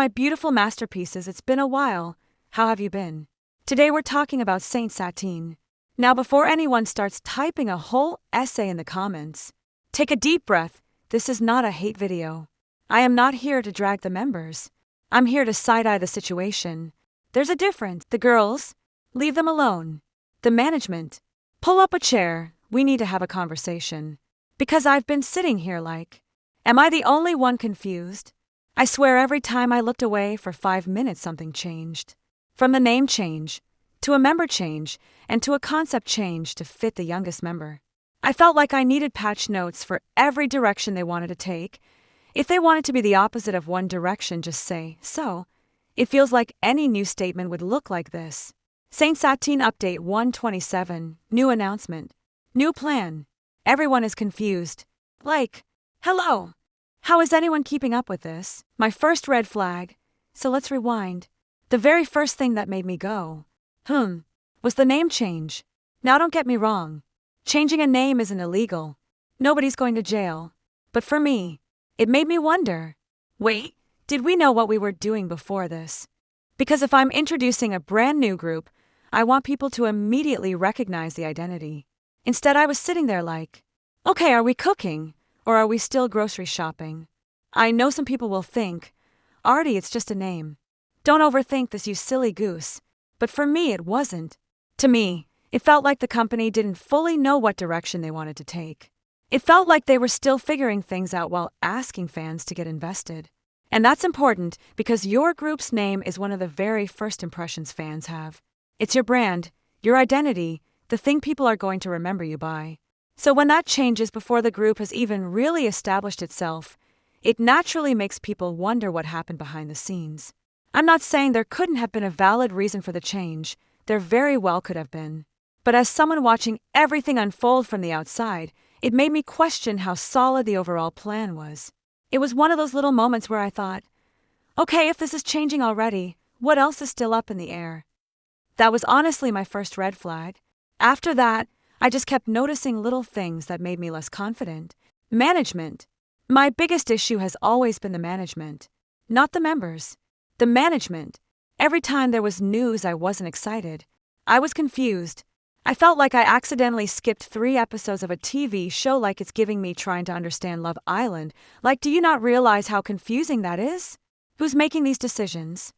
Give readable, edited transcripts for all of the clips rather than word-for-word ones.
My beautiful masterpieces, it's been a while. How have you been? Today we're talking about Saint Satine. Now before anyone starts typing a whole essay in the comments, take a deep breath. This is not a hate video. I am not here to drag the members. I'm here to side-eye the situation. There's a difference. The girls, leave them alone. The management, pull up a chair. We need to have a conversation. Because I've been sitting here like, am I the only one confused? I swear every time I looked away for 5 minutes something changed. From the name change, to a member change, and to a concept change to fit the youngest member. I felt like I needed patch notes for every direction they wanted to take. If they wanted to be the opposite of one direction, just say so. It feels like any new statement would look like this. Saint Satine Update 127, new announcement. New plan. Everyone is confused. Like, hello. How is anyone keeping up with this? My first red flag. So let's rewind. The very first thing that made me go, was the name change. Now don't get me wrong. Changing a name isn't illegal. Nobody's going to jail. But for me, it made me wonder, wait, did we know what we were doing before this? Because if I'm introducing a brand new group, I want people to immediately recognize the identity. Instead, I was sitting there like, okay, are we cooking? Or are we still grocery shopping? I know some people will think, Artie, it's just a name. Don't overthink this, you silly goose. But for me, it wasn't. To me, it felt like the company didn't fully know what direction they wanted to take. It felt like they were still figuring things out while asking fans to get invested. And that's important because your group's name is one of the very first impressions fans have. It's your brand, your identity, the thing people are going to remember you by. So when that changes before the group has even really established itself, it naturally makes people wonder what happened behind the scenes. I'm not saying there couldn't have been a valid reason for the change. There very well could have been. But as someone watching everything unfold from the outside, it made me question how solid the overall plan was. It was one of those little moments where I thought, okay, if this is changing already, what else is still up in the air? That was honestly my first red flag. After that, I just kept noticing little things that made me less confident. Management. My biggest issue has always been the management, not the members. The management. Every time there was news, I wasn't excited. I was confused. I felt like I accidentally skipped 3 episodes of a TV show like it's giving me trying to understand Love Island. Like, do you not realize how confusing that is? Who's making these decisions?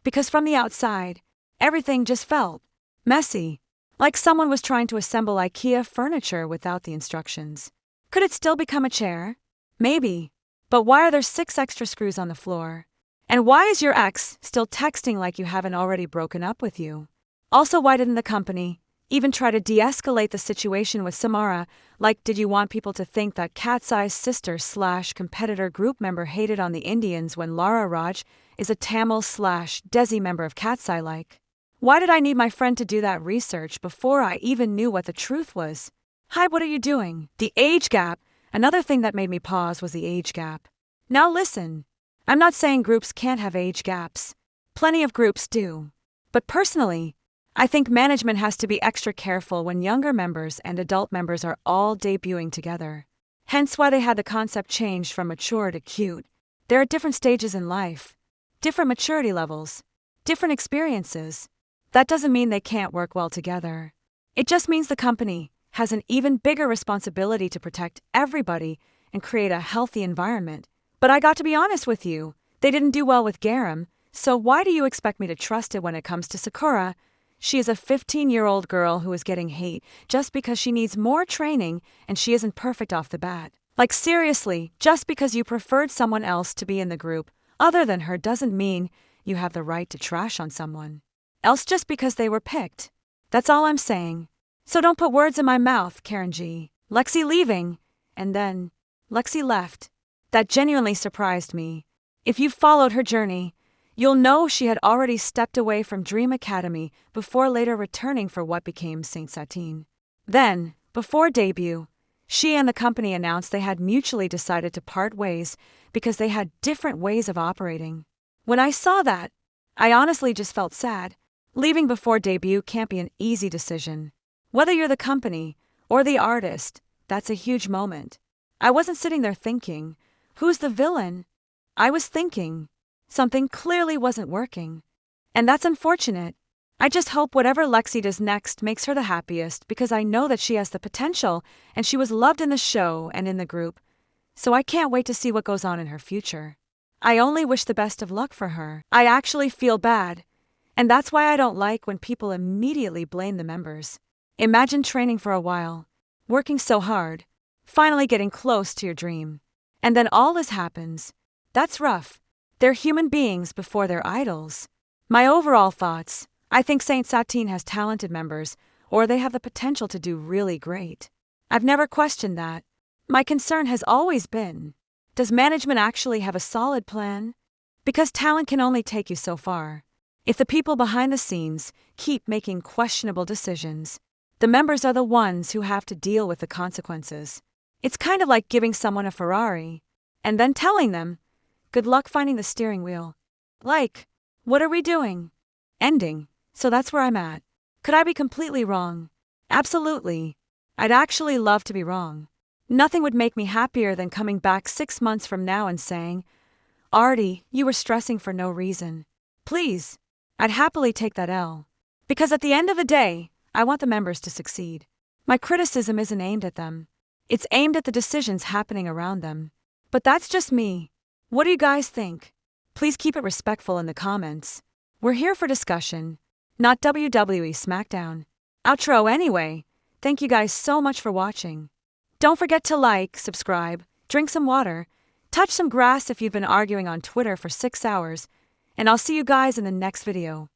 Because from the outside, everything just felt messy. Like someone was trying to assemble IKEA furniture without the instructions. Could it still become a chair? Maybe. But why are there 6 extra screws on the floor? And why is your ex still texting like you haven't already broken up with you? Also, why didn't the company even try to de-escalate the situation with Samara? Like, did you want people to think that Cat's Eye's sister/competitor group member hated on the Indians when Lara Raj is a Tamil/Desi member of Cat's Eye? Like, why did I need my friend to do that research before I even knew what the truth was? Hi, what are you doing? The age gap. Another thing that made me pause was the age gap. Now listen, I'm not saying groups can't have age gaps. Plenty of groups do. But personally, I think management has to be extra careful when younger members and adult members are all debuting together. Hence why they had the concept changed from mature to cute. There are different stages in life, different maturity levels, different experiences. That doesn't mean they can't work well together. It just means the company has an even bigger responsibility to protect everybody and create a healthy environment. But I got to be honest with you, they didn't do well with Garam, so why do you expect me to trust it when it comes to Sakura? She is a 15-year-old girl who is getting hate just because she needs more training and she isn't perfect off the bat. Like seriously, just because you preferred someone else to be in the group other than her doesn't mean you have the right to trash on someone else just because they were picked. That's all I'm saying. So don't put words in my mouth, Karen G. Lexie leaving, and then Lexie left. That genuinely surprised me. If you've followed her journey, you'll know she had already stepped away from Dream Academy before later returning for what became Saint Satine. Then, before debut, she and the company announced they had mutually decided to part ways because they had different ways of operating. When I saw that, I honestly just felt sad. Leaving before debut can't be an easy decision. Whether you're the company or the artist, that's a huge moment. I wasn't sitting there thinking, who's the villain? I was thinking, Something clearly wasn't working. And that's unfortunate. I just hope whatever Lexie does next makes her the happiest because I know that she has the potential and she was loved in the show and in the group. So I can't wait to see what goes on in her future. I only wish the best of luck for her. I actually feel bad. And that's why I don't like when people immediately blame the members. Imagine training for a while, working so hard, finally getting close to your dream. And then all this happens. That's rough. They're human beings before they're idols. My overall thoughts, I think Saint Satine has talented members, or they have the potential to do really great. I've never questioned that. My concern has always been, does management actually have a solid plan? Because talent can only take you so far. If the people behind the scenes keep making questionable decisions, the members are the ones who have to deal with the consequences. It's kind of like giving someone a Ferrari and then telling them, good luck finding the steering wheel. Like, what are we doing? Ending. So that's where I'm at. Could I be completely wrong? Absolutely. I'd actually love to be wrong. Nothing would make me happier than coming back 6 months from now and saying, Artie, you were stressing for no reason. Please. I'd happily take that L. Because at the end of the day, I want the members to succeed. My criticism isn't aimed at them. It's aimed at the decisions happening around them. But that's just me. What do you guys think? Please keep it respectful in the comments. We're here for discussion, not WWE SmackDown. Outro anyway. Thank you guys so much for watching. Don't forget to like, subscribe, drink some water, touch some grass if you've been arguing on Twitter for 6 hours, and I'll see you guys in the next video.